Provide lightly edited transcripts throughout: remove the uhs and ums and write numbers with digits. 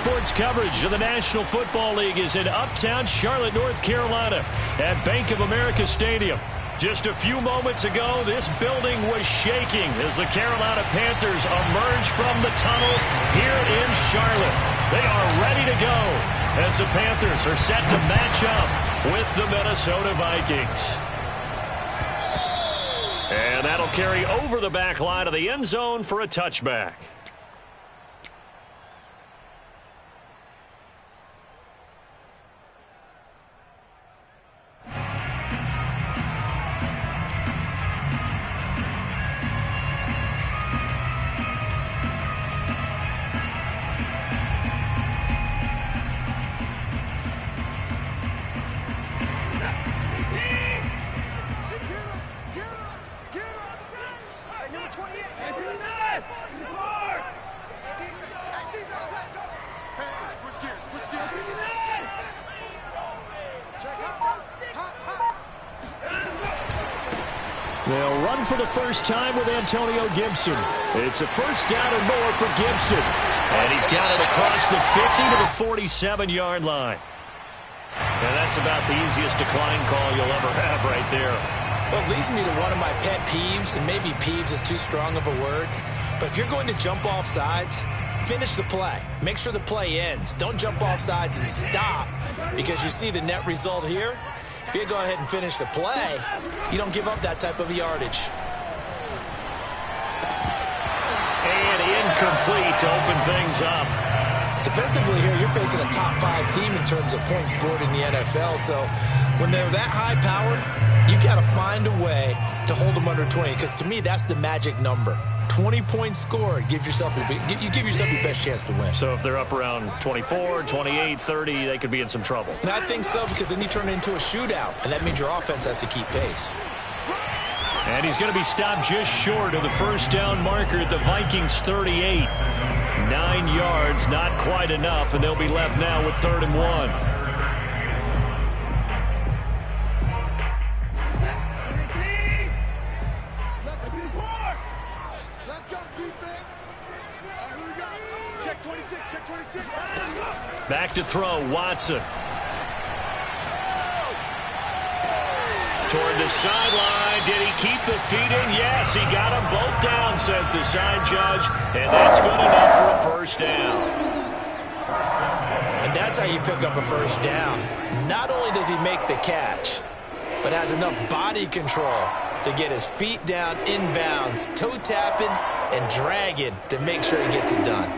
sports coverage of the National Football League is in uptown Charlotte, North Carolina at Bank of America Stadium. Just a few moments ago, this building was shaking as the Carolina Panthers emerge from the tunnel here in Charlotte. They are ready to go as the Panthers are set to match up with the Minnesota Vikings. And that'll carry over the back line of the end zone for a touchback. They'll run for the first time with Antonio Gibson. It's a first down and more for Gibson. And he's got it across the 50 to the 47-yard line. And that's about the easiest decline call you'll ever have right there. Well, it leads me to one of my pet peeves, and maybe peeves is too strong of a word. But if you're going to jump off sides, finish the play. Make sure the play ends. Don't jump off sides and stop, because you see the net result here. If you go ahead and finish the play, you don't give up that type of yardage. And incomplete to open things up. Defensively here, you're facing a top-5 team in terms of points scored in the NFL. So when they're that high-powered, you've got to find a way to hold them under 20. Because to me, that's the magic number. 20 points scored, you give yourself your best chance to win. So if they're up around 24, 28, 30, they could be in some trouble. And I think so, because then you turn it into a shootout, and that means your offense has to keep pace. And he's going to be stopped just short of the first down marker at the Vikings 38. 9 yards, not quite enough, and they'll be left now with 3rd and 1. Back to throw, Watson. Toward the sideline. Did he keep the feet in? Yes, he got them both down, says the side judge. And that's good enough for a first down. And that's how you pick up a first down. Not only does he make the catch, but has enough body control to get his feet down inbounds, toe tapping and dragging to make sure he gets it done.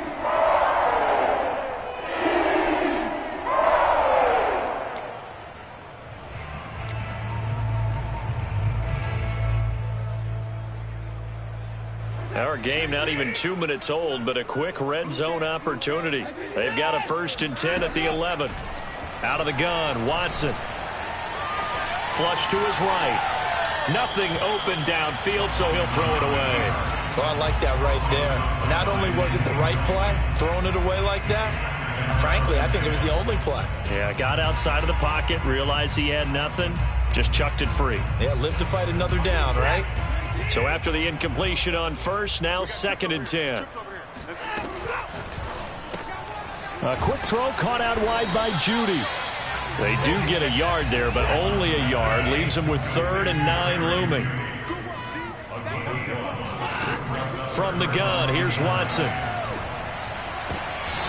Our game not even 2 minutes old, but a quick red zone opportunity. They've got a 1st and 10 at the 11. Out of the gun, Watson. Flush to his right. Nothing open downfield, so he'll throw it away. Well, I like that right there. Not only was it the right play, throwing it away like that, frankly, I think it was the only play. Yeah, got outside of the pocket, realized he had nothing, just chucked it free. Yeah, live to fight another down, right? So after the incompletion on first, now 2nd and 10. A quick throw caught out wide by Judy. They do get a yard there, but only a yard. Leaves them with 3rd and 9 looming. From the gun, here's Watson.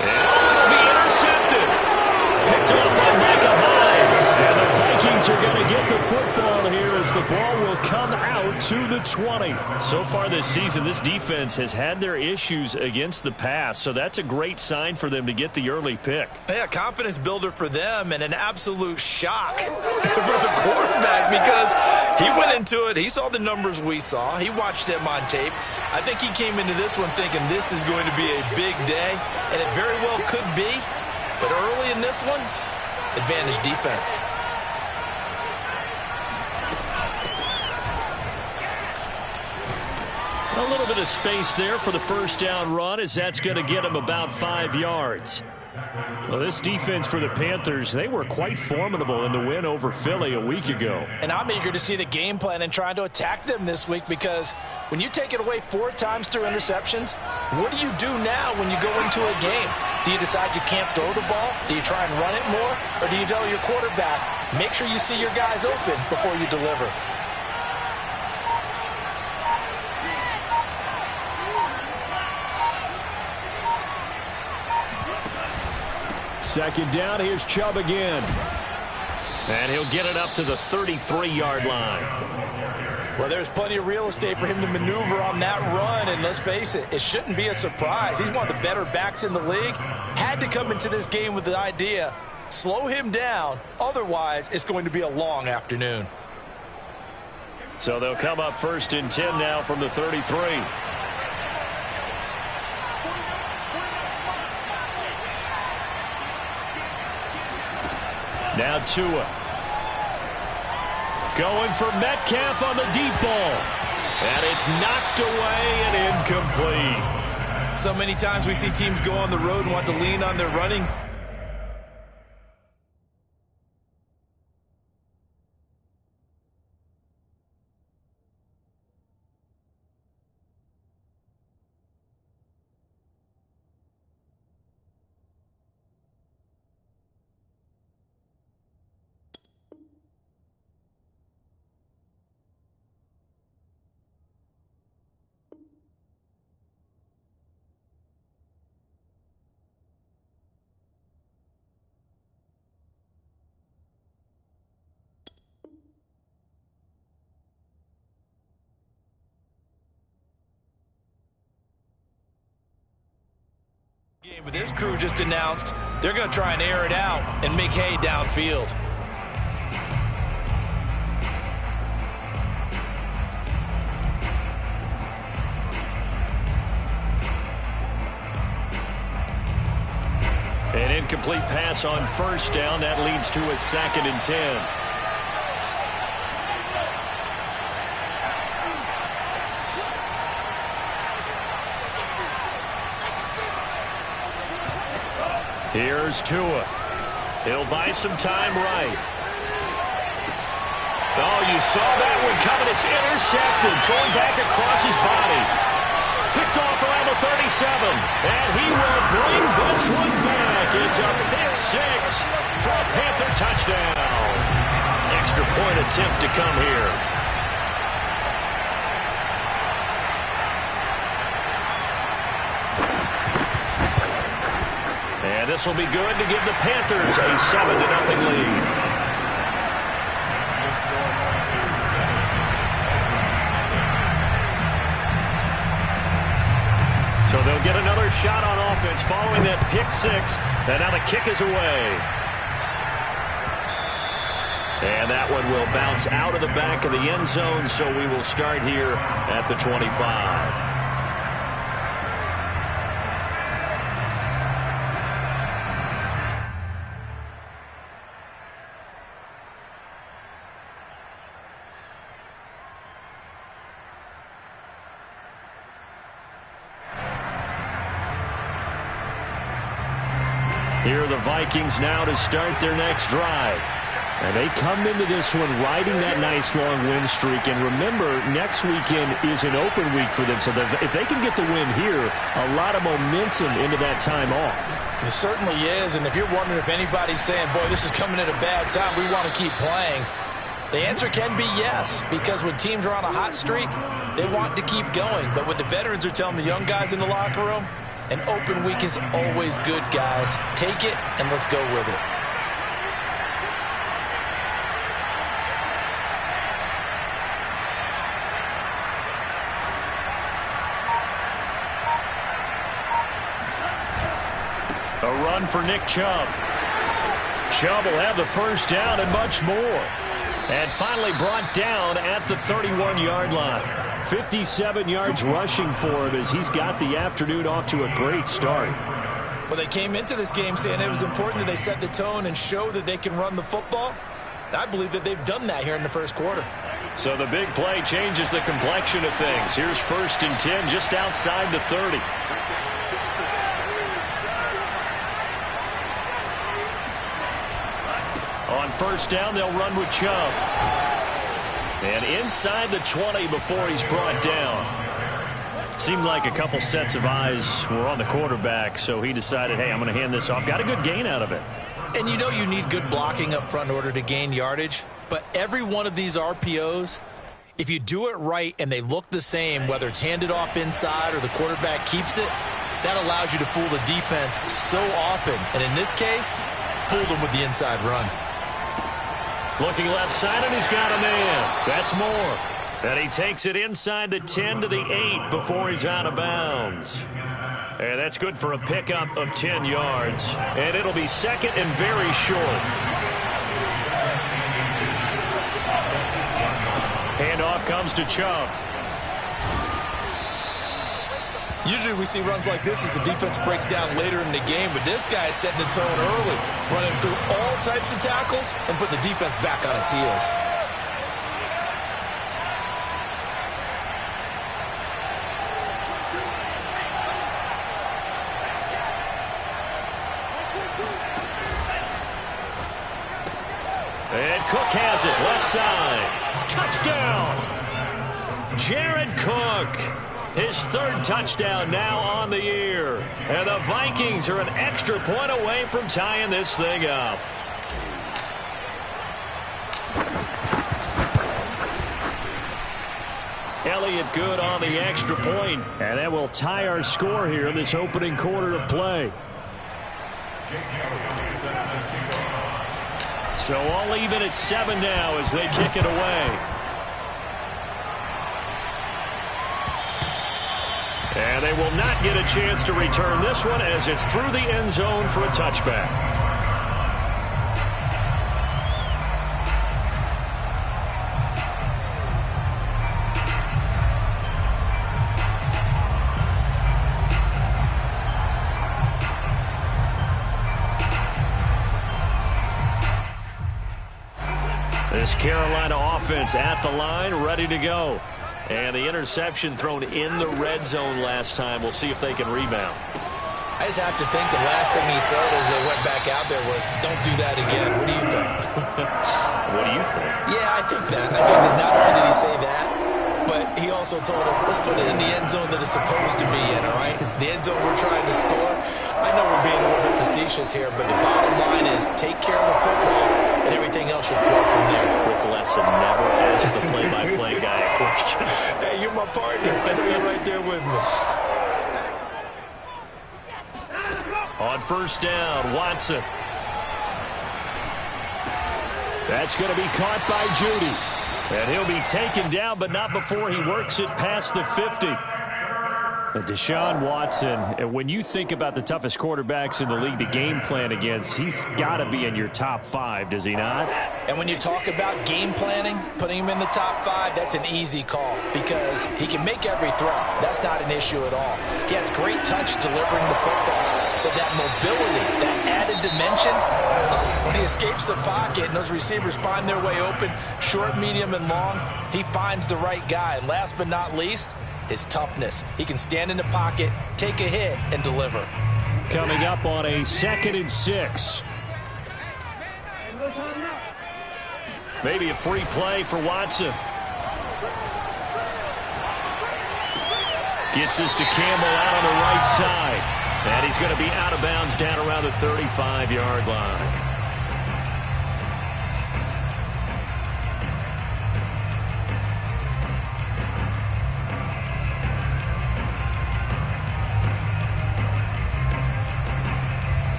And it'll be intercepted. Picked up by Micah Hyde. And the Vikings are going to get the football here as the ball will come out to the 20. So far this season, this defense has had their issues against the pass, so that's a great sign for them to get the early pick. Yeah, confidence builder for them and an absolute shock for the quarterback because he went into it. He saw the numbers we saw. He watched them on tape. I think he came into this one thinking this is going to be a big day, and it very well could be. But early in this one, advantage defense. A little bit of space there for the first down run, as that's going to get him about 5 yards. Well, this defense for the Panthers, they were quite formidable in the win over Philly a week ago. And I'm eager to see the game plan and trying to attack them this week, because when you take it away 4 times through interceptions, what do you do now when you go into a game? Do you decide you can't throw the ball? Do you try and run it more? Or do you tell your quarterback, make sure you see your guys open before you deliver? Second down, here's Chubb again. And he'll get it up to the 33-yard line. Well, there's plenty of real estate for him to maneuver on that run, and let's face it, it shouldn't be a surprise. He's one of the better backs in the league. Had to come into this game with the idea, slow him down, otherwise it's going to be a long afternoon. So they'll come up 1st and 10 now from the 33. Now Tua. Going for Metcalf on the deep ball. And it's knocked away and incomplete. So many times we see teams go on the road and want to lean on their running. But this crew just announced they're going to try and air it out and make hay downfield. An incomplete pass on 1st down. That leads to a 2nd and 10. Here's Tua. He'll buy some time right. Oh, you saw that one coming. It's intercepted. Throwing back across his body. Picked off around the 37. And he will bring this one back. It's a pick 6 for a Panther touchdown. Extra point attempt to come here. And this will be good to give the Panthers a 7-0 lead. So they'll get another shot on offense following that pick 6. And now the kick is away. And that one will bounce out of the back of the end zone, so we will start here at the 25. Here are the Vikings now to start their next drive. And they come into this one riding that nice long win streak. And remember, next weekend is an open week for them. So if they can get the win here, a lot of momentum into that time off. It certainly is. And if you're wondering if anybody's saying, boy, this is coming at a bad time, we want to keep playing, the answer can be yes. Because when teams are on a hot streak, they want to keep going. But what the veterans are telling the young guys in the locker room, an open week is always good, guys. Take it, and let's go with it. A run for Nick Chubb. Chubb will have the 1st down and much more. And finally brought down at the 31-yard line. 57 yards rushing for him as he's got the afternoon off to a great start. Well, they came into this game saying it was important that they set the tone and show that they can run the football. And I believe that they've done that here in the 1st quarter. So the big play changes the complexion of things. Here's 1st and 10 just outside the 30. On 1st down, they'll run with Chubb. And inside the 20 before he's brought down. Seemed like a couple sets of eyes were on the quarterback, so he decided, hey, I'm going to hand this off. Got a good gain out of it. And you know you need good blocking up front in order to gain yardage, but every one of these RPOs, if you do it right and they look the same, whether it's handed off inside or the quarterback keeps it, that allows you to fool the defense so often. And in this case, fooled them with the inside run. Looking left side, and he's got a man. That's more. And he takes it inside the 10 to the 8 before he's out of bounds. And that's good for a pickup of 10 yards. And it'll be second and very short. Handoff comes to Chubb. Usually we see runs like this as the defense breaks down later in the game, but this guy is setting the tone early, running through all types of tackles and putting the defense back on its heels. And Cook has it, left side. Touchdown! Jared Cook. His third touchdown now on the year. And the Vikings are an extra point away from tying this thing up. Elliott good on the extra point. And that will tie our score here in this opening quarter of play. So all even at 7 now as they kick it away. And they will not get a chance to return this one as it's through the end zone for a touchback. This Carolina offense at the line, ready to go. And the interception thrown in the red zone last time. We'll see if they can rebound. I just have to think the last thing he said as they went back out there was, don't do that again. What do you think? What do you think? Yeah, I think that. I think that not only did he say that, but he also told him, let's put it in the end zone that it's supposed to be in, all right? The end zone we're trying to score. I know we're being a little bit facetious here, but the bottom line is take care of the football, and everything else should flow from there. Quick lesson, never ask the play-by-play guy a question. Hey, you're my partner. I know you're right there with me. On first down, Watson. That's going to be caught by Judy. And he'll be taken down, but not before he works it past the 50. And Deshaun Watson, when you think about the toughest quarterbacks in the league to game plan against, he's got to be in your top 5, does he not? And when you talk about game planning, putting him in the top 5, that's an easy call because he can make every throw. That's not an issue at all. He has great touch delivering the football. But that mobility, that added dimension, when he escapes the pocket and those receivers find their way open, short, medium, and long, he finds the right guy. And last but not least, his toughness. He can stand in the pocket, take a hit, and deliver. Coming up on a 2nd and 6. Maybe a free play for Watson. Gets this to Campbell out on the right side. And he's going to be out of bounds down around the 35-yard line.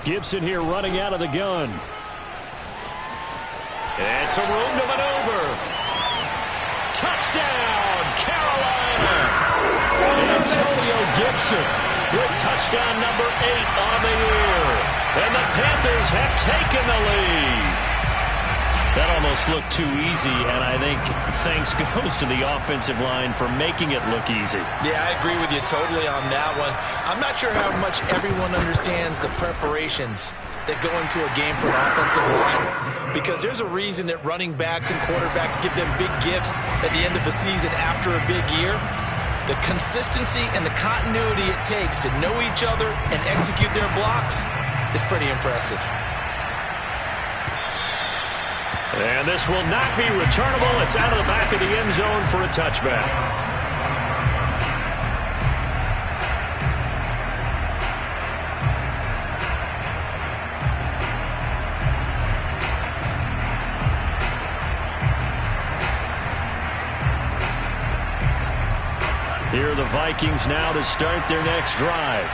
Gibson here running out of the gun. And some room to maneuver. Touchdown, Carolina. Antonio Gibson with touchdown number 8 on the year. And the Panthers have taken the lead. That almost looked too easy, and I think thanks goes to the offensive line for making it look easy. Yeah, I agree with you totally on that one. I'm not sure how much everyone understands the preparations that go into a game for an offensive line, because there's a reason that running backs and quarterbacks give them big gifts at the end of the season after a big year. The consistency and the continuity it takes to know each other and execute their blocks, is pretty impressive. And this will not be returnable. It's out of the back of the end zone for a touchback. Here are the Vikings now to start their next drive.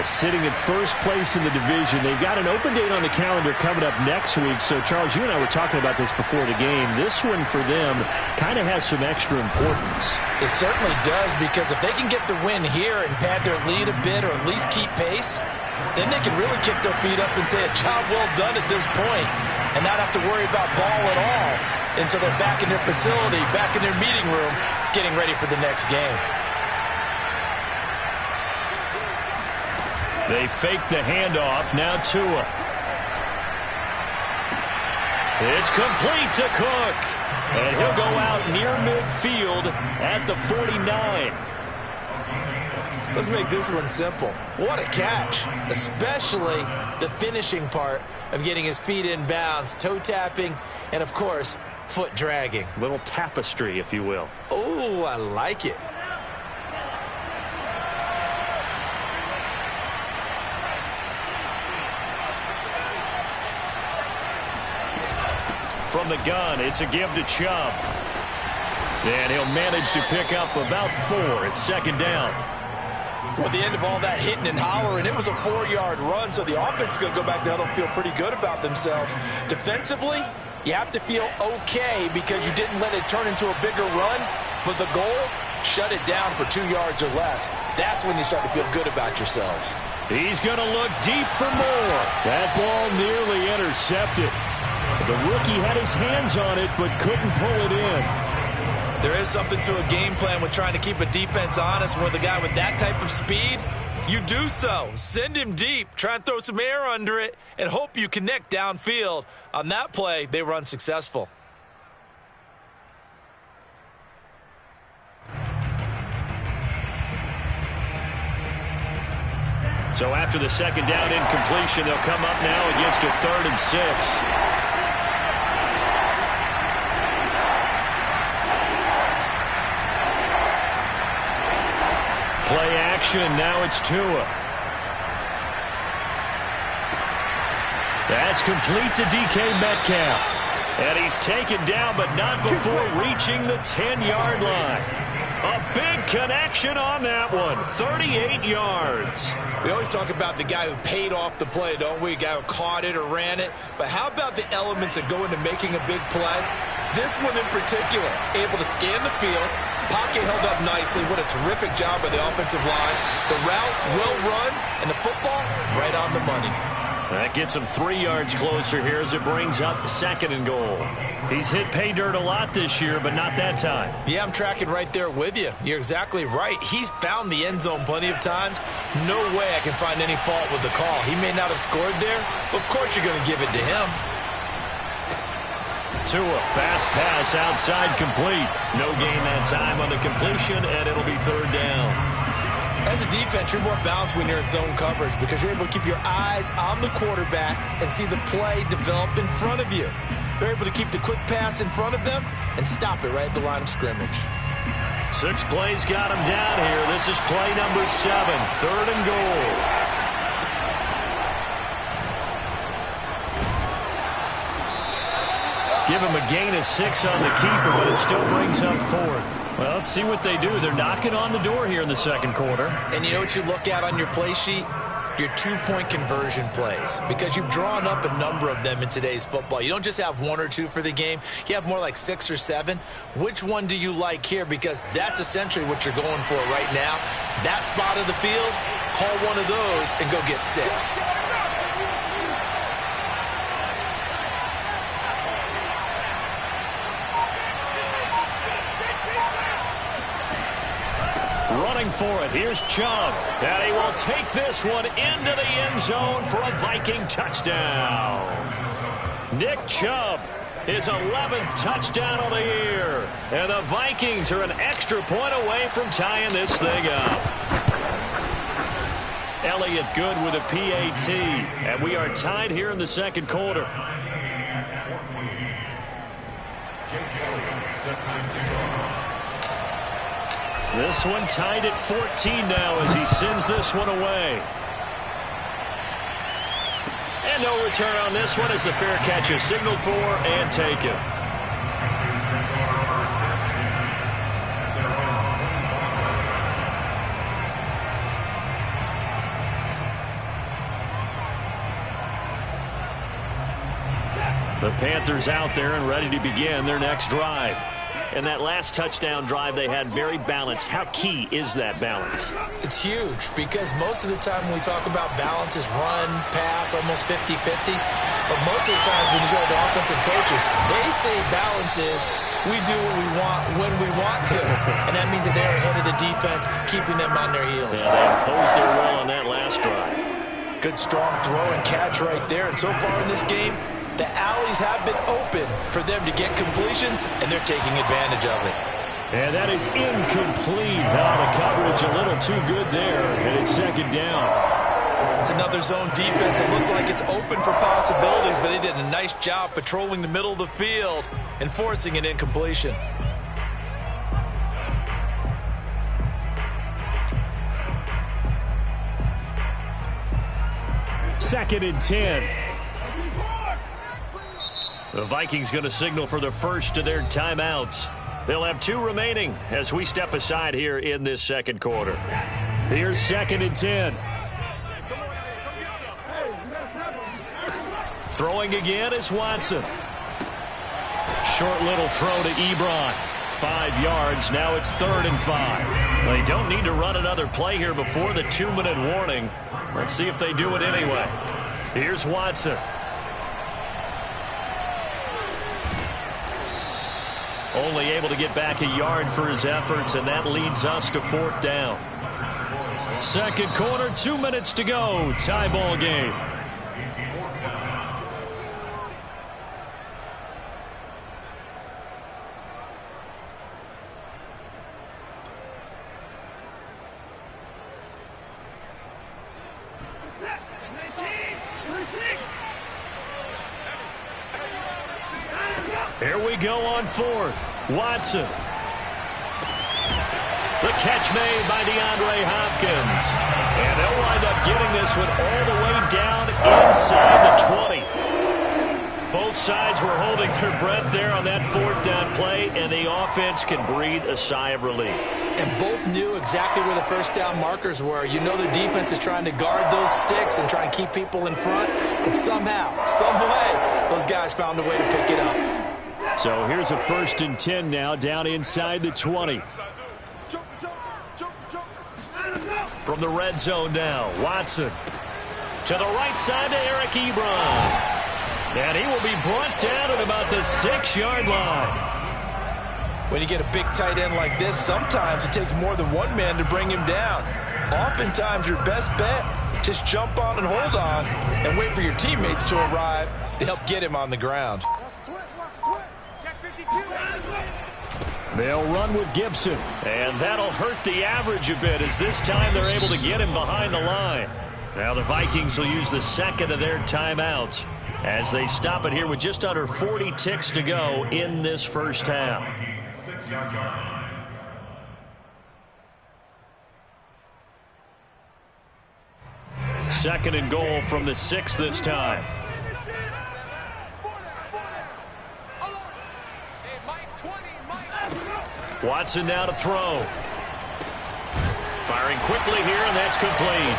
Sitting at first place in the division. They've got an open date on the calendar coming up next week. So, Charles, you and I were talking about this before the game. This one for them kind of has some extra importance. It certainly does, because if they can get the win here and pad their lead a bit or at least keep pace, then they can really kick their feet up and say a job well done at this point and not have to worry about ball at all until they're back in their facility, back in their meeting room, getting ready for the next game. They fake the handoff. Now Tua. It's complete to Cook. And he'll go out near midfield at the 49. Let's make this one simple. What a catch, especially the finishing part of getting his feet in bounds, toe tapping, and, of course, foot dragging. Little tapestry, if you will. Oh, I like it. From the gun, it's a give to Chubb. And he'll manage to pick up about 4. It's second down. At the end of all that hitting and hollering, it was a 4-yard run, so the offense is going to go back down and feel pretty good about themselves. Defensively, you have to feel okay because you didn't let it turn into a bigger run, but the goal, shut it down for 2 yards or less. That's when you start to feel good about yourselves. He's going to look deep for more. That ball nearly intercepted. The rookie had his hands on it, but couldn't pull it in. There is something to a game plan when trying to keep a defense honest. With a guy with that type of speed, you do so. Send him deep, try and throw some air under it, and hope you connect downfield. On that play, they were unsuccessful. So after the second down incompletion, they'll come up now against a 3rd and 6. Play action, now it's Tua. That's complete to DK Metcalf. And he's taken down, but not before reaching the 10-yard line. A big connection on that one, 38 yards. We always talk about the guy who paid off the play, don't we? A guy who caught it or ran it. But how about the elements that go into making a big play? This one in particular, able to scan the field. Pocket held up nicely. What a terrific job by the offensive line. The route well run, and the football right on the money. That gets him 3 yards closer here as it brings up 2nd and goal. He's hit pay dirt a lot this year, but not that time. Yeah, I'm tracking right there with you. You're exactly right. He's found the end zone plenty of times. No way I can find any fault with the call. He may not have scored there, but of course you're going to give it to him. Tua, fast pass outside, complete. No gain that time on the completion, and it'll be 3rd down. As a defense, you're more balanced when you're in zone coverage because you're able to keep your eyes on the quarterback and see the play develop in front of you. They're able to keep the quick pass in front of them and stop it right at the line of scrimmage. 6 plays got him down here. This is play number 7, 3rd and goal. Give him a gain of 6 on the keeper, but it still brings up 4th. Well, let's see what they do. They're knocking on the door here in the second quarter. And you know what you look at on your play sheet? Your 2-point conversion plays, because you've drawn up a number of them in today's football. You don't just have 1 or 2 for the game. You have more like 6 or 7. Which one do you like here? Because that's essentially what you're going for right now. That spot of the field, call one of those and go get 6. Running for it, here's Chubb, and he will take this one into the end zone for a Viking touchdown. Nick Chubb, his 11th touchdown of the year, and the Vikings are an extra point away from tying this thing up. Elliott good with a PAT. And we are tied here in the second quarter. This one tied at 14 now as he sends this one away. And no return on this one as the fair catch is signaled for and taken. The Panthers out there and ready to begin their next drive. And that last touchdown drive they had very balanced. How key is that balance? It's huge because most of the time when we talk about balance is run, pass, almost 50-50. But most of the times when you talk to offensive coaches, they say balance is we do what we want when we want to. And that means that they're ahead of the defense, keeping them on their heels. Yeah, they imposed their will on that last drive. Good strong throw and catch right there. And so far in this game, the alleys have been open for them to get completions, and they're taking advantage of it. And that is incomplete. Now the coverage a little too good there, and it's second down. It's another zone defense. It looks like it's open for possibilities, but they did a nice job patrolling the middle of the field and forcing an incompletion. Second and 10. The Vikings going to signal for the first of their timeouts. They'll have 2 remaining as we step aside here in this second quarter. Here's second and 10. Throwing again is Watson. Short little throw to Ebron. 5 yards. Now it's 3rd and 5. They don't need to run another play here before the 2-minute warning. Let's see if they do it anyway. Here's Watson. Only able to get back a yard for his efforts, and that leads us to 4th down. Second quarter, 2 minutes to go. Tie ball game. Here we go on 4th. Watson. The catch made by DeAndre Hopkins. And they'll wind up getting this one all the way down inside the 20. Both sides were holding their breath there on that 4th down play, and the offense can breathe a sigh of relief. And both knew exactly where the first down markers were. You know the defense is trying to guard those sticks and try and keep people in front. But somehow, some way, those guys found a way to pick it up. So here's a 1st and 10 now, down inside the 20. From the red zone now, Watson. To the right side to Eric Ebron. And he will be brought down at about the 6-yard line. When you get a big tight end like this, sometimes it takes more than one man to bring him down. Oftentimes, your best bet, just jump on and hold on and wait for your teammates to arrive to help get him on the ground. They'll run with Gibson, and that'll hurt the average a bit as this time they're able to get him behind the line. Now the Vikings will use the second of their timeouts as they stop it here with just under 40 ticks to go in this first half. Second and goal from the 6 this time. Watson now to throw. Firing quickly here, and that's complete.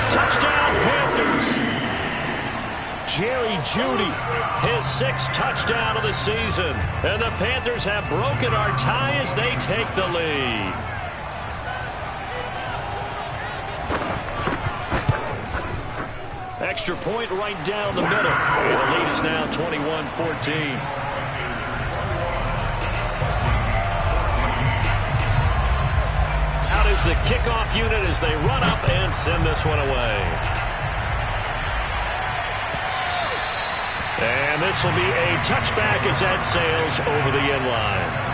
Touchdown, Panthers. Jerry Jeudy, his 6th touchdown of the season. And the Panthers have broken our tie as they take the lead. Extra point right down the middle. And the lead is now 21-14. Is the kickoff unit as they run up and send this one away. And this will be a touchback as that sails over the end line.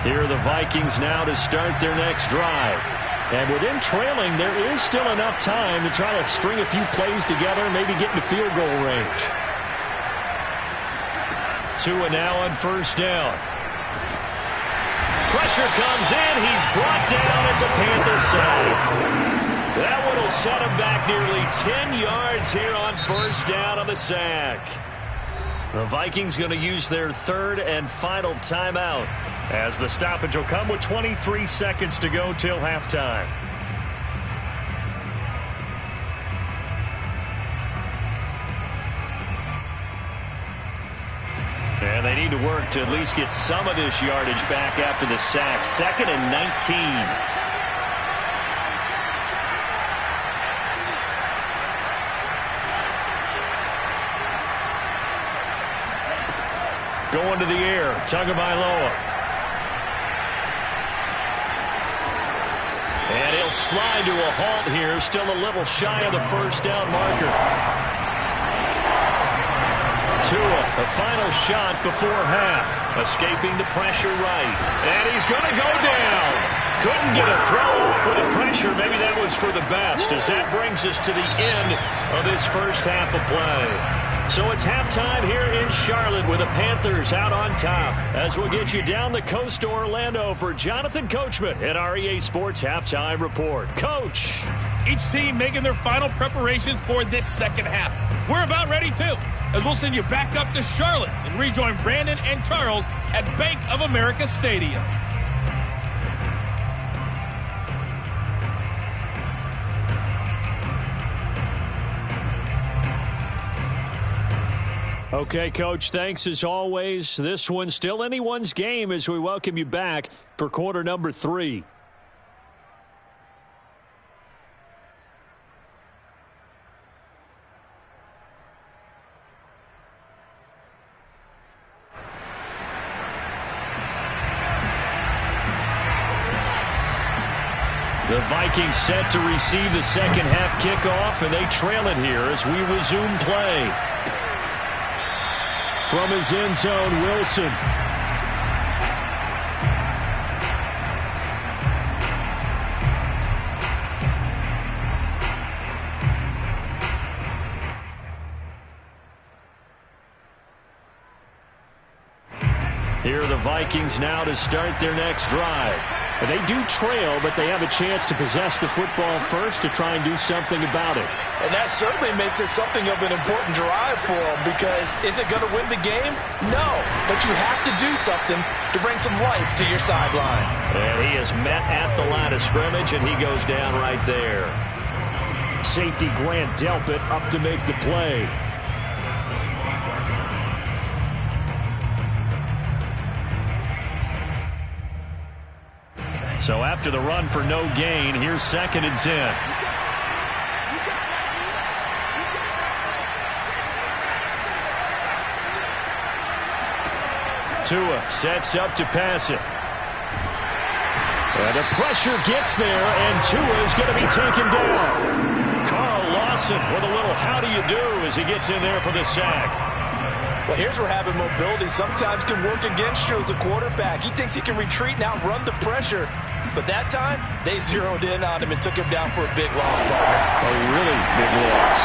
Here are the Vikings now to start their next drive. And with them trailing, there is still enough time to try to string a few plays together, maybe get into field goal range. Tua now on first down. Pressure comes in. He's brought down. It's a Panther sack. That one will set him back nearly 10 yards here on first down on the sack. The Vikings going to use their third and final timeout as the stoppage will come with 23 seconds to go till halftime. And they need to work to at least get some of this yardage back after the sack. 2nd and 19. Going to the air, Tagovailoa. And he'll slide to a halt here, still a little shy of the first down marker. Tua, the final shot before half, escaping the pressure right. And he's going to go down. Couldn't get a throw off with the pressure. Maybe that was for the best, as that brings us to the end of this first half of play. So it's halftime here in Charlotte with the Panthers out on top. As we'll get you down the coast to Orlando for Jonathan Coachman at our EA Sports Halftime Report. Coach. Each team making their final preparations for this second half. We're about ready too, as we'll send you back up to Charlotte and rejoin Brandon and Charles at Bank of America Stadium. Okay, Coach, thanks as always. This one's still anyone's game as we welcome you back for quarter number 3. The Vikings set to receive the second half kickoff, and they trail it here as we resume play. From his end zone, Wilson. Here are the Vikings now to start their next drive. And they do trail, but they have a chance to possess the football first to try and do something about it. And that certainly makes it something of an important drive for them, because is it going to win the game? No, but you have to do something to bring some life to your sideline. And he is met at the line of scrimmage, and he goes down right there. Safety Grant Delpit up to make the play. So after the run for no gain, here's 2nd and 10. Tua sets up to pass it. And the pressure gets there, and Tua is going to be taken down. Carl Lawson with a little how do you do as he gets in there for the sack. Well, here's where having mobility sometimes can work against you as a quarterback. He thinks he can retreat and outrun the pressure. But that time, they zeroed in on him and took him down for a big loss, partner. A really big loss.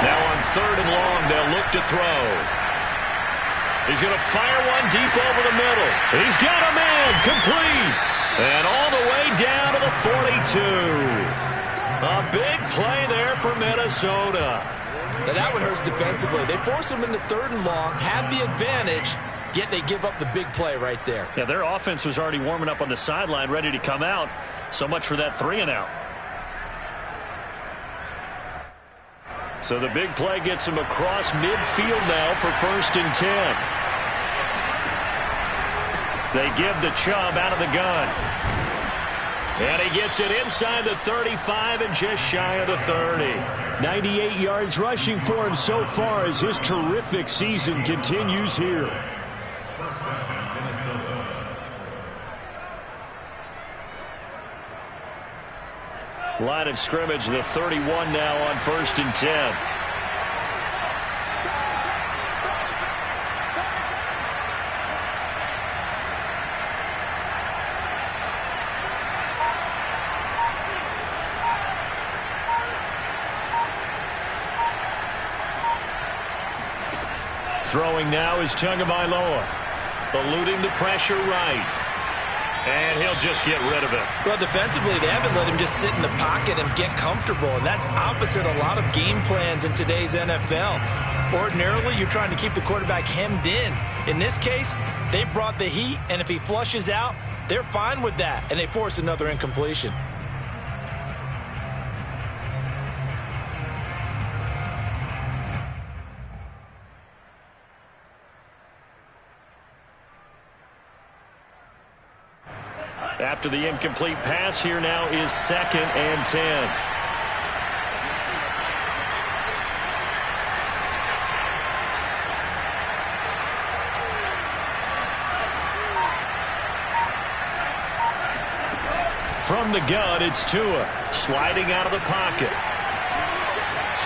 Now on 3rd and long, they'll look to throw. He's going to fire one deep over the middle. He's got a man, complete. And all the way down to the 42. A big play there for Minnesota. Now that one hurts defensively. They force him into 3rd and long, had the advantage, yet they give up the big play right there. Yeah, their offense was already warming up on the sideline, ready to come out. So much for that 3 and out. So the big play gets him across midfield now for 1st and 10. They give the Chubb out of the gun. And he gets it inside the 35 and just shy of the 30. 98 yards rushing for him so far as his terrific season continues here. Line of scrimmage, the 31 now on 1st and 10. Throwing now is Tagovailoa. Eluding the pressure right. And he'll just get rid of it. Well, defensively, they haven't let him just sit in the pocket and get comfortable, and that's opposite a lot of game plans in today's NFL. Ordinarily, you're trying to keep the quarterback hemmed in. In this case, they brought the heat, and if he flushes out, they're fine with that, and they force another incompletion. After the incomplete pass, here now is 2nd and 10. From the gun, it's Tua, sliding out of the pocket.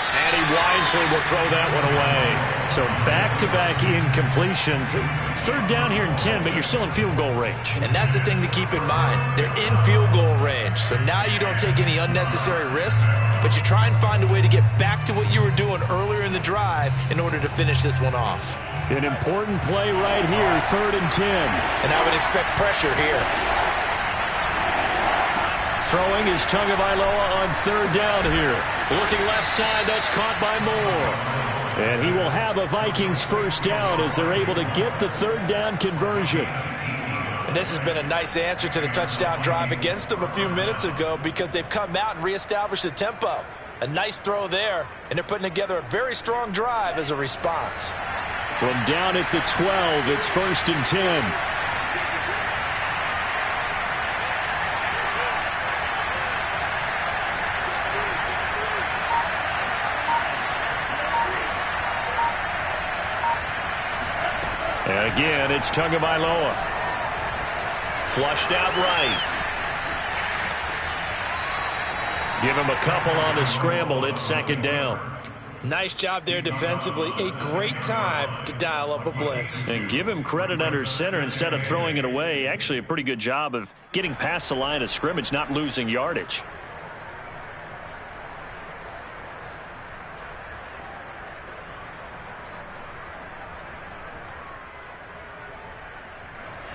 And he wisely will throw that one away. So back-to-back incompletions. 3rd down here in 10, but you're still in field goal range. And that's the thing to keep in mind. They're in field goal range. So now you don't take any unnecessary risks, but you try and find a way to get back to what you were doing earlier in the drive in order to finish this one off. An important play right here, 3rd and 10. And I would expect pressure here. Throwing is Tagovailoa on 3rd down here. Looking left side, that's caught by Moore. And he will have a Vikings 1st down as they're able to get the 3rd down conversion. And this has been a nice answer to the touchdown drive against them a few minutes ago because they've come out and reestablished the tempo. A nice throw there, and they're putting together a very strong drive as a response. From down at the 12, it's 1st and 10. And again, it's Tagovailoa. Flushed out right. Give him a couple on the scramble. It's 2nd down. Nice job there defensively. A great time to dial up a blitz. And give him credit under center instead of throwing it away. Actually, a pretty good job of getting past the line of scrimmage, not losing yardage.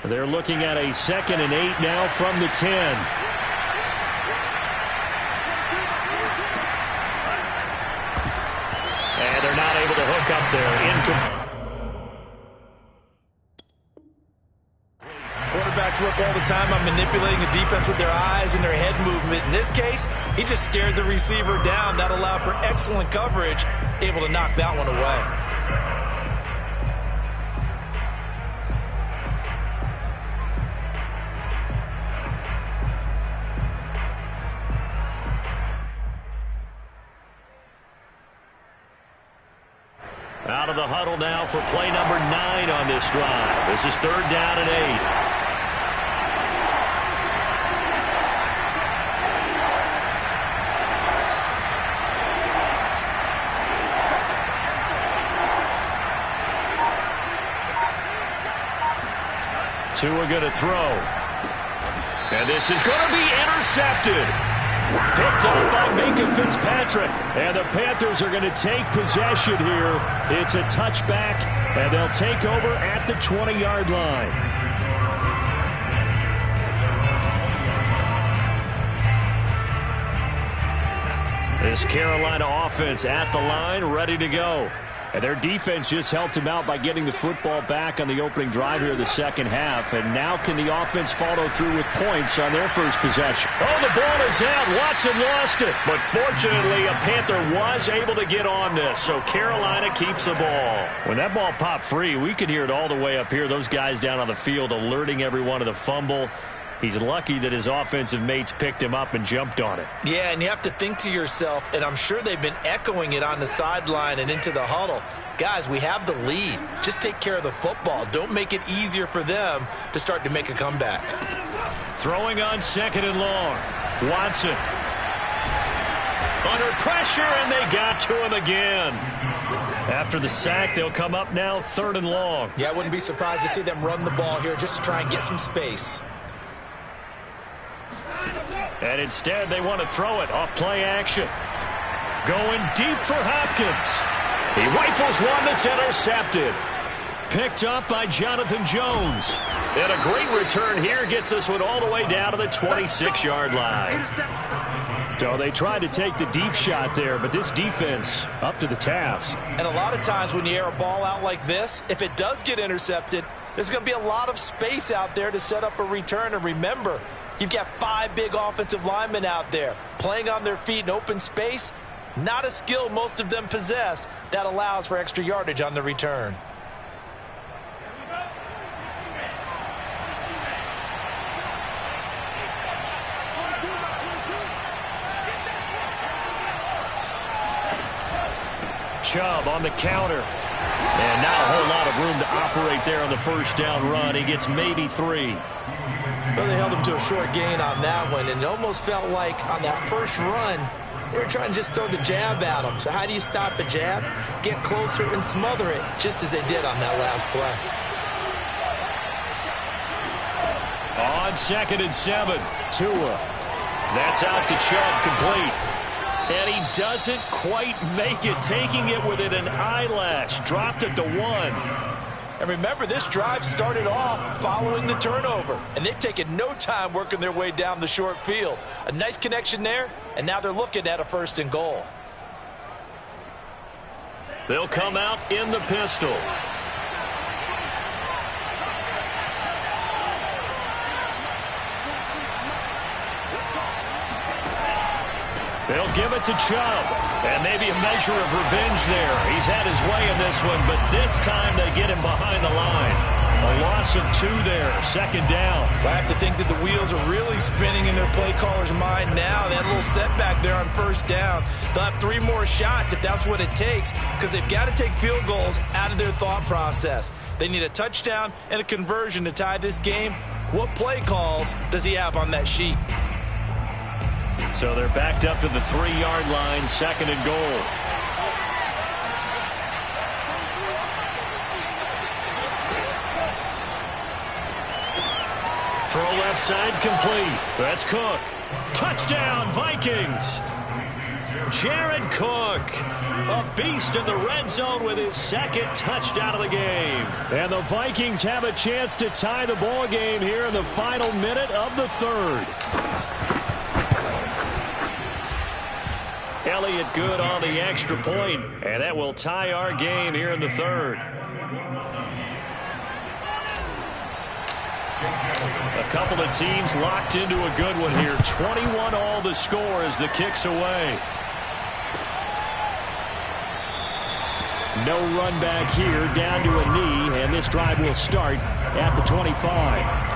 They're looking at a 2nd and 8 now from the 10. And they're not able to hook up there. Quarterbacks work all the time on manipulating the defense with their eyes and their head movement. In this case, he just stared the receiver down. That allowed for excellent coverage, able to knock that one away. Out of the huddle now for play number 9 on this drive. This is 3rd down and 8. Tua going to throw. And this is going to be intercepted. Picked up by Minka Fitzpatrick. And the Panthers are going to take possession here. It's a touchback, and they'll take over at the 20-yard line. This Carolina offense at the line, ready to go. And their defense just helped him out by getting the football back on the opening drive here in the 2nd half. And now can the offense follow through with points on their first possession? Oh, the ball is out. Watson lost it. But fortunately, a Panther was able to get on this. So Carolina keeps the ball. When that ball popped free, we could hear it all the way up here. Those guys down on the field alerting everyone of the fumble. He's lucky that his offensive mates picked him up and jumped on it. Yeah, and you have to think to yourself, and I'm sure they've been echoing it on the sideline and into the huddle. Guys, we have the lead. Just take care of the football. Don't make it easier for them to start to make a comeback. Throwing on 2nd and long. Watson. Under pressure, and they got to him again. After the sack, they'll come up now 3rd and long. Yeah, I wouldn't be surprised to see them run the ball here just to try and get some space. And instead, they want to throw it off play action. Going deep for Hopkins. He rifles one that's intercepted. picked up by Jonathan Jones. And a great return here gets this one all the way down to the 26-yard line. So they tried to take the deep shot there, but this defense up to the task. And a lot of times when you air a ball out like this, if it does get intercepted, there's going to be a lot of space out there to set up a return. And remember, you've got 5 big offensive linemen out there playing on their feet in open space. Not a skill most of them possess that allows for extra yardage on the return. Chubb on the counter. And not a whole lot of room to operate there on the first down run. He gets maybe 3. Well, they held him to a short gain on that one, and it almost felt like on that first run, they were trying to just throw the jab at him. So how do you stop the jab? Get closer and smother it, just as they did on that last play. On 2nd and 7, Tua. That's out to Chubb, complete. And he doesn't quite make it, taking it within an eyelash. Dropped it to 1. And remember, this drive started off following the turnover, and they've taken no time working their way down the short field. A nice connection there, and now they're looking at a 1st and goal. They'll come out in the pistol. They'll give it to Chubb. And maybe a measure of revenge there. He's had his way in this one, but this time they get him behind the line. A loss of 2 there, 2nd down. I have to think that the wheels are really spinning in their play caller's mind now. That little setback there on 1st down. They'll have 3 more shots if that's what it takes, because they've got to take field goals out of their thought process. They need a touchdown and a conversion to tie this game. What play calls does he have on that sheet? So they're backed up to the 3-yard line, 2nd and goal. Throw left side complete. That's Cook. Touchdown, Vikings. Jared Cook, a beast in the red zone with his 2nd touchdown of the game. And the Vikings have a chance to tie the ball game here in the final minute of the 3rd. Elliott good on the extra point, and that will tie our game here in the 3rd. A couple of teams locked into a good one here. 21 all the score as the kick's away. No run back here, down to a knee, and this drive will start at the 25.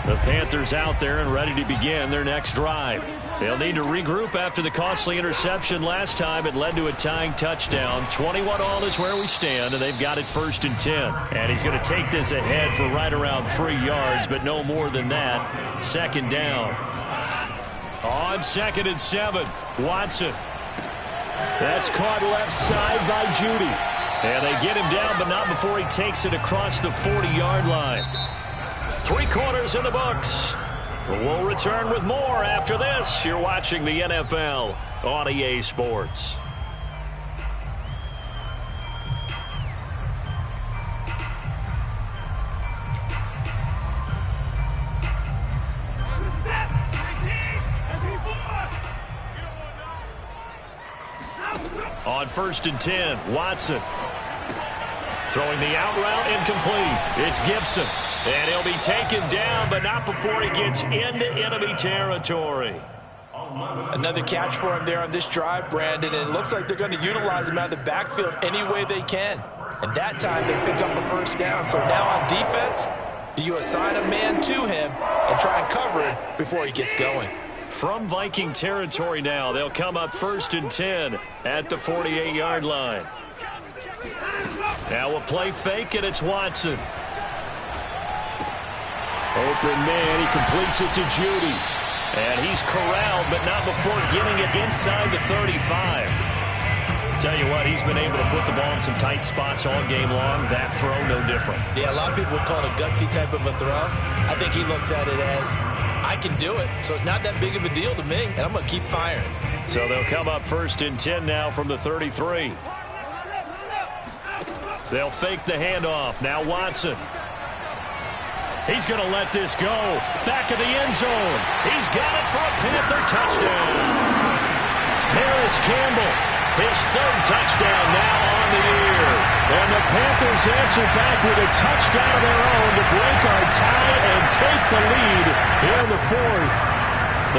The Panthers out there and ready to begin their next drive. They'll need to regroup after the costly interception last time. It led to a tying touchdown. 21 all is where we stand, and they've got it 1st and 10. And he's going to take this ahead for right around 3 yards, but no more than that. 2nd down. On 2nd and 7, Watson. That's caught left side by Judy. And they get him down, but not before he takes it across the 40-yard line. 3 quarters in the books. We'll return with more after this. You're watching the NFL on EA Sports. On 1st and 10, Watson. Throwing the out route incomplete. It's Gibson. And he'll be taken down, but not before he gets into enemy territory. Another catch for him there on this drive, Brandon, and it looks like they're going to utilize him out of the backfield any way they can. And that time they pick up a 1st down. So now on defense, do you assign a man to him and try and cover it before he gets going? From Viking territory now, they'll come up 1st and 10 at the 48-yard line. Now a play fake, and it's Watson. Open man, he completes it to Judy. And he's corralled, but not before getting it inside the 35. tell you what, he's been able to put the ball in some tight spots all game long. That throw, no different. Yeah, a lot of people would call it a gutsy type of a throw. I think he looks at it as, I can do it, so it's not that big of a deal to me, and I'm going to keep firing. So they'll come up 1st and 10 now from the 33. They'll fake the handoff. Now Watson. He's going to let this go. Back of the end zone. He's got it for a Panther touchdown. Paris Campbell, his 3rd touchdown now on the year. And the Panthers answer back with a touchdown of their own to break our tie and take the lead here in the 4th.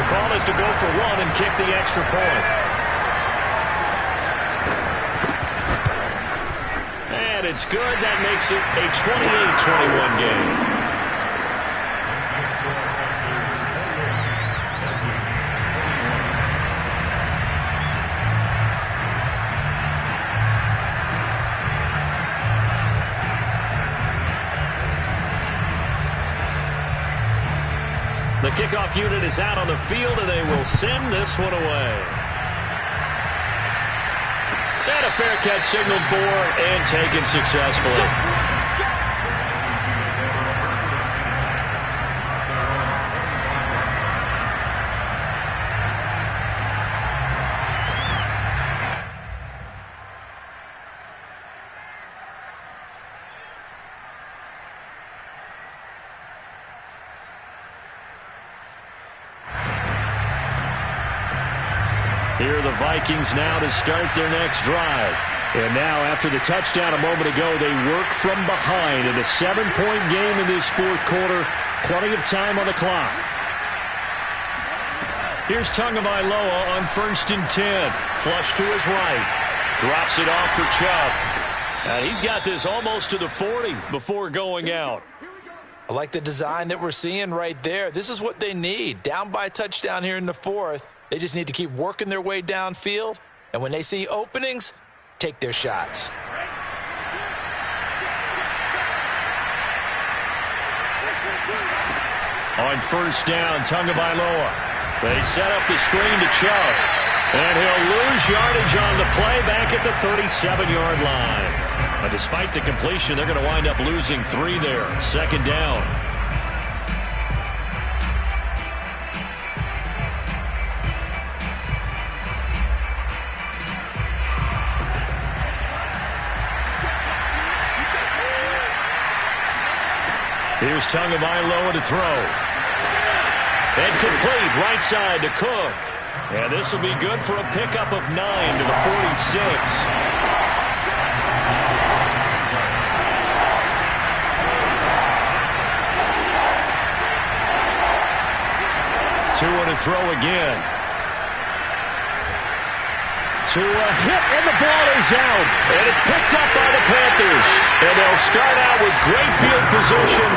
The call is to go for 1 and kick the extra point. And it's good. That makes it a 28-21 game. The kickoff unit is out on the field, and they will send this one away. And a fair catch signaled for and taken successfully. Here are the Vikings now to start their next drive. And now, after the touchdown a moment ago, they work from behind in a 7-point game in this 4th quarter. Plenty of time on the clock. Here's Tagovailoa on 1st and 10. Flush to his right. Drops it off for Chubb. And he's got this almost to the 40 before going out. I like the design that we're seeing right there. This is what they need. Down by a touchdown here in the 4th. They just need to keep working their way downfield. And when they see openings, take their shots. On 1st down, Tagovailoa. They set up the screen to Chubb. And he'll lose yardage on the play back at the 37-yard line. But despite the completion, they're going to wind up losing 3 there. 2nd down. Here's Tagovailoa to throw. And complete right side to Cook. And this will be good for a pickup of 9 to the 46. Tua to throw again. Tua hit, and the ball is out. And it's picked up by the Panthers. And they'll start out with great field position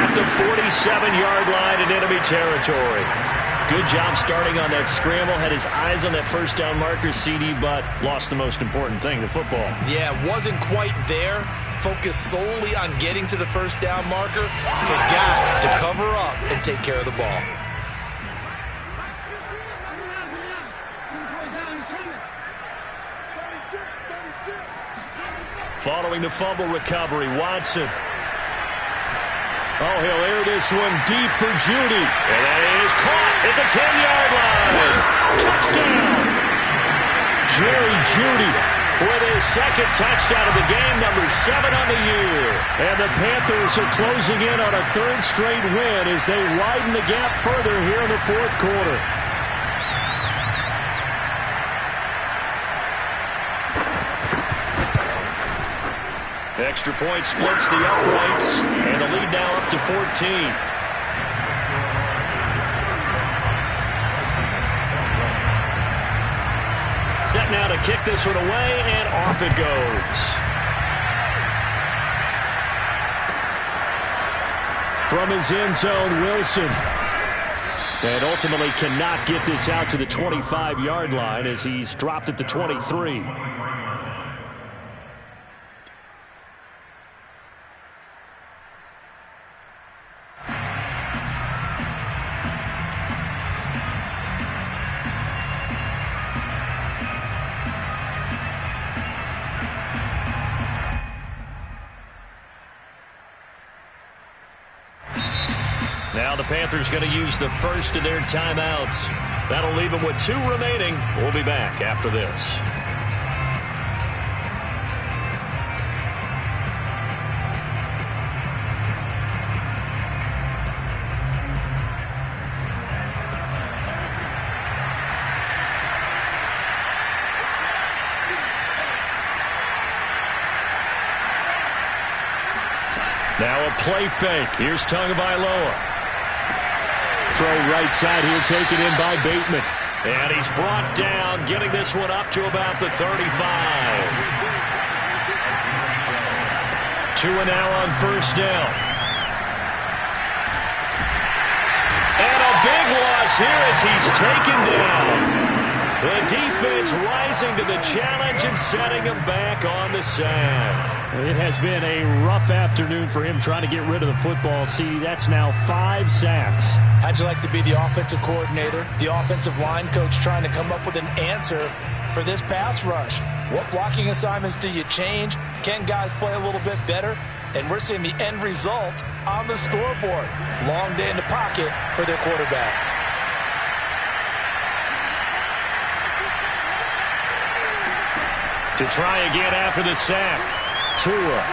at the 47-yard line in enemy territory. Good job starting on that scramble. Had his eyes on that 1st down marker, CD, but lost the most important thing, the football. Yeah, wasn't quite there. Focused solely on getting to the 1st down marker. Forgot to cover up and take care of the ball. Following the fumble recovery, Watson. Oh, he'll air this one deep for Judy. And that is caught at the 10-yard line. Touchdown! Jerry Judy with his 2nd touchdown of the game, number 7 on the year. And the Panthers are closing in on a 3rd straight win as they widen the gap further here in the 4th quarter. Extra point splits the uprights, and the lead now up to 14. Set now to kick this one away, and off it goes. From his end zone, Wilson. And ultimately cannot get this out to the 25-yard line as he's dropped at the 23. Now the Panthers going to use the first of their timeouts. That'll leave them with 2 remaining. We'll be back after this. Now a play fake. Here's Tagovailoa. Throw right side here, taken in by Bateman. And he's brought down, getting this one up to about the 35. 2 and now on first down. And a big loss here as he's taken down. The defense rising to the challenge and setting him back on the sack. It has been a rough afternoon for him trying to get rid of the football. See, that's now 5 sacks. How'd you like to be the offensive coordinator, the offensive line coach trying to come up with an answer for this pass rush? What blocking assignments do you change? Can guys play a little bit better? And we're seeing the end result on the scoreboard. Long day in the pocket for their quarterback. To try again after the sack. Tua.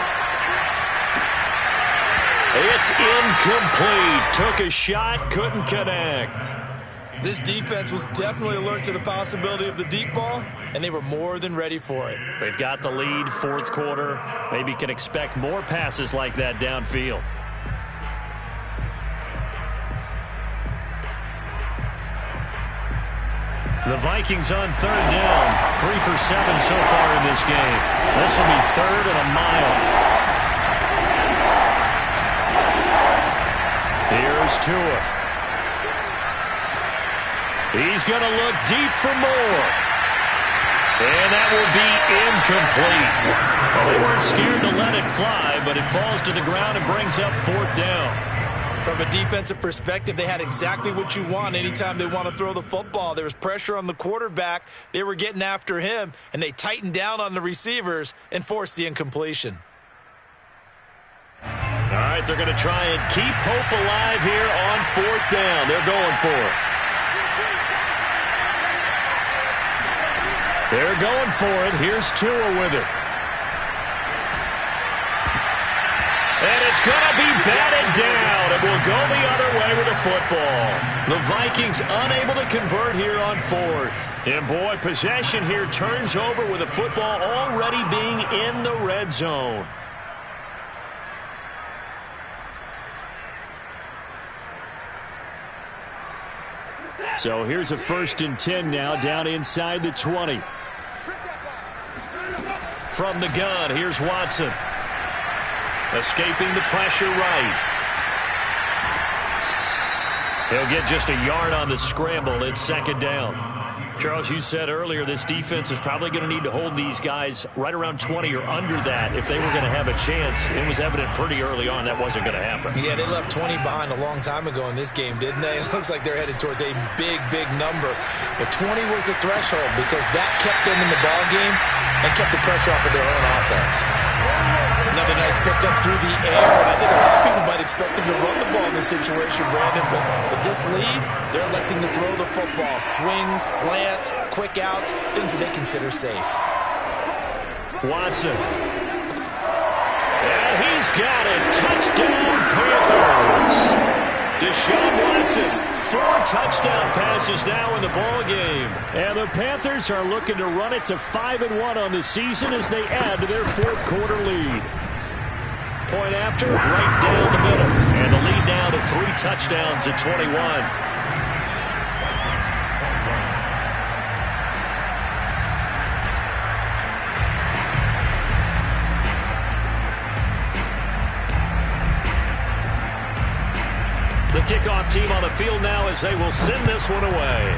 It's incomplete. Took a shot, couldn't connect. This defense was definitely alert to the possibility of the deep ball, and they were more than ready for it. They've got the lead, fourth quarter. Maybe can expect more passes like that downfield. The Vikings on third down. 3 for 7 so far in this game. This will be 3rd and a mile. Here's Tua. He's going to look deep for more. And that will be incomplete. Well, they weren't scared to let it fly, but it falls to the ground and brings up 4th down. From a defensive perspective, they had exactly what you want anytime they want to throw the football. There was pressure on the quarterback. They were getting after him, and they tightened down on the receivers and forced the incompletion. All right, they're going to try and keep hope alive here on 4th down. They're going for it. They're going for it. Here's Tua with it. And it's going to be batted down, and will go the other way with the football. The Vikings unable to convert here on 4th. And boy, possession here turns over with the football already being in the red zone. So here's a 1st and 10 now, down inside the 20. From the gun, here's Watson. Escaping the pressure right. He'll get just a yard on the scramble. It's 2nd down. Charles, you said earlier this defense is probably going to need to hold these guys right around 20 or under that if they were going to have a chance. It was evident pretty early on that wasn't going to happen. Yeah, they left 20 behind a long time ago in this game, didn't they? It looks like they're headed towards a big, big number. But 20 was the threshold because that kept them in the ball game and kept the pressure off of their own offense. Another nice pickup through the air, and I think a lot of people might expect them to run the ball in this situation, Brandon, but with this lead, they're electing to throw the football. Swings, slants, quick outs, things that they consider safe. Watson. And he's got it. Touchdown, Panthers. Deshaun Watson, 4 touchdown passes now in the ball game. And the Panthers are looking to run it to 5-1 on the season as they add to their 4th quarter lead. Point after, right down the middle. And the lead now to 3 touchdowns at 21. The kickoff team on the field now as they will send this one away.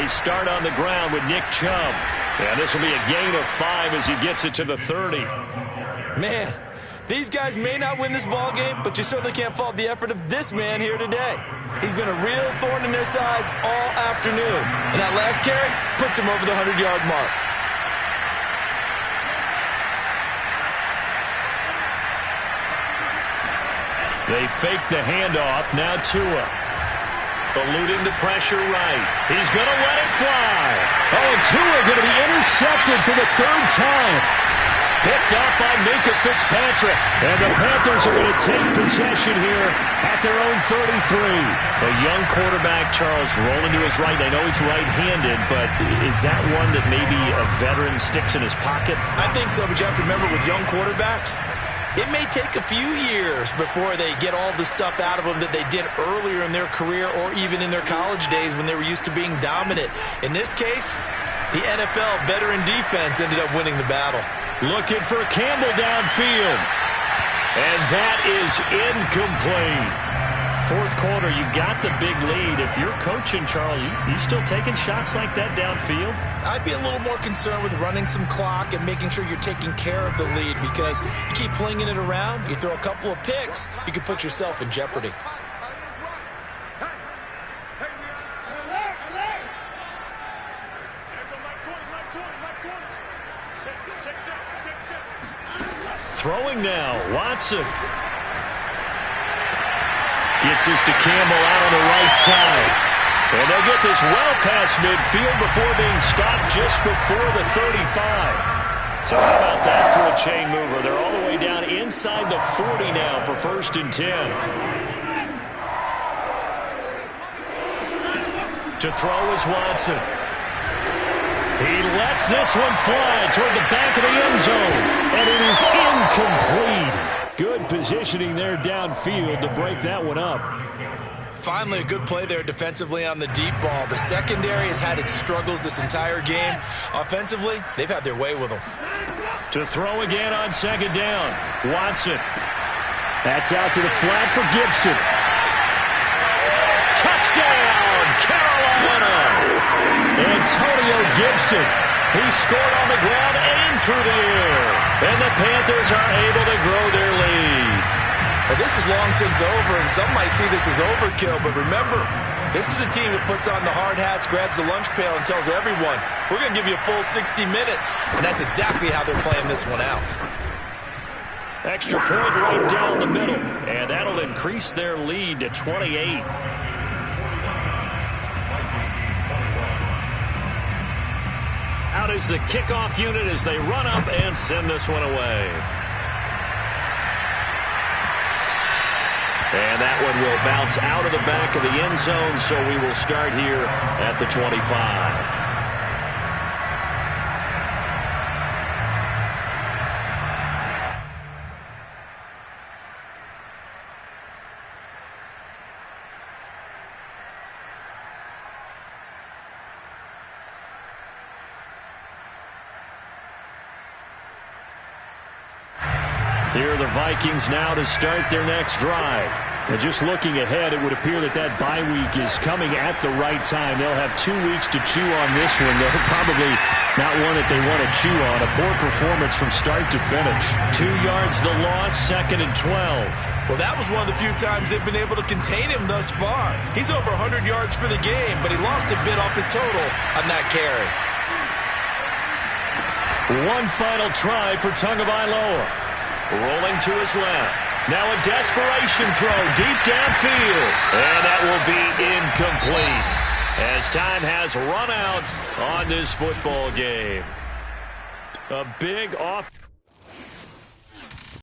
They start on the ground with Nick Chubb. And this will be a gain of 5 as he gets it to the 30. Man, these guys may not win this ball game, but you certainly can't fault the effort of this man here today. He's been a real thorn in their sides all afternoon. And that last carry puts him over the 100-yard mark. They fake the handoff. Now Tua. Eluding the pressure right. He's going to let it fly. Oh, and Tua going to be intercepted for the 3rd time. Picked up by Minka Fitzpatrick. And the Panthers are going to take possession here at their own 33. A young quarterback, Charles, rolling to his right. I know he's right-handed, but is that one that maybe a veteran sticks in his pocket? I think so, but you have to remember with young quarterbacks, it may take a few years before they get all the stuff out of them that they did earlier in their career or even in their college days when they were used to being dominant. In this case, the NFL veteran defense ended up winning the battle. Looking for Campbell downfield. And that is incomplete. 4th quarter, you've got the big lead. If you're coaching, Charles, you still taking shots like that downfield? I'd be a little more concerned with running some clock and making sure you're taking care of the lead, because you keep flinging it around, you throw a couple of picks, you could put yourself in jeopardy. Throwing now, Watson. Gets this to Campbell out on the right side. And they'll get this well past midfield before being stopped just before the 35. So how about that for a chain mover? They're all the way down inside the 40 now for 1st and 10. To throw is Watson. He lets this one fly toward the back of the end zone. And it is incomplete. Good positioning there downfield to break that one up. Finally, a good play there defensively on the deep ball. The secondary has had its struggles this entire game. Offensively, they've had their way with them. To throw again on 2nd down. Watson. That's out to the flat for Gibson. Touchdown, Carolina! Antonio Gibson. He scored on the ground and through the air. And the Panthers are able to grow their lead. Well, this is long since over, and some might see this as overkill. But remember, this is a team that puts on the hard hats, grabs the lunch pail, and tells everyone, we're going to give you a full 60 minutes. And that's exactly how they're playing this one out. Extra point right down the middle. And that'll increase their lead to 28. Out is the kickoff unit as they run up and send this one away. And that one will bounce out of the back of the end zone, so we will start here at the 25. Here are the Vikings now to start their next drive. And just looking ahead, it would appear that that bye week is coming at the right time. They'll have 2 weeks to chew on this one, though probably not one that they want to chew on. A poor performance from start to finish. 2 yards the loss, 2nd and 12. Well, that was one of the few times they've been able to contain him thus far. He's over 100 yards for the game, but he lost a bit off his total on that carry. One final try for Tagovailoa. Rolling to his left. Now a desperation throw deep downfield. And that will be incomplete as time has run out on this football game. A big off.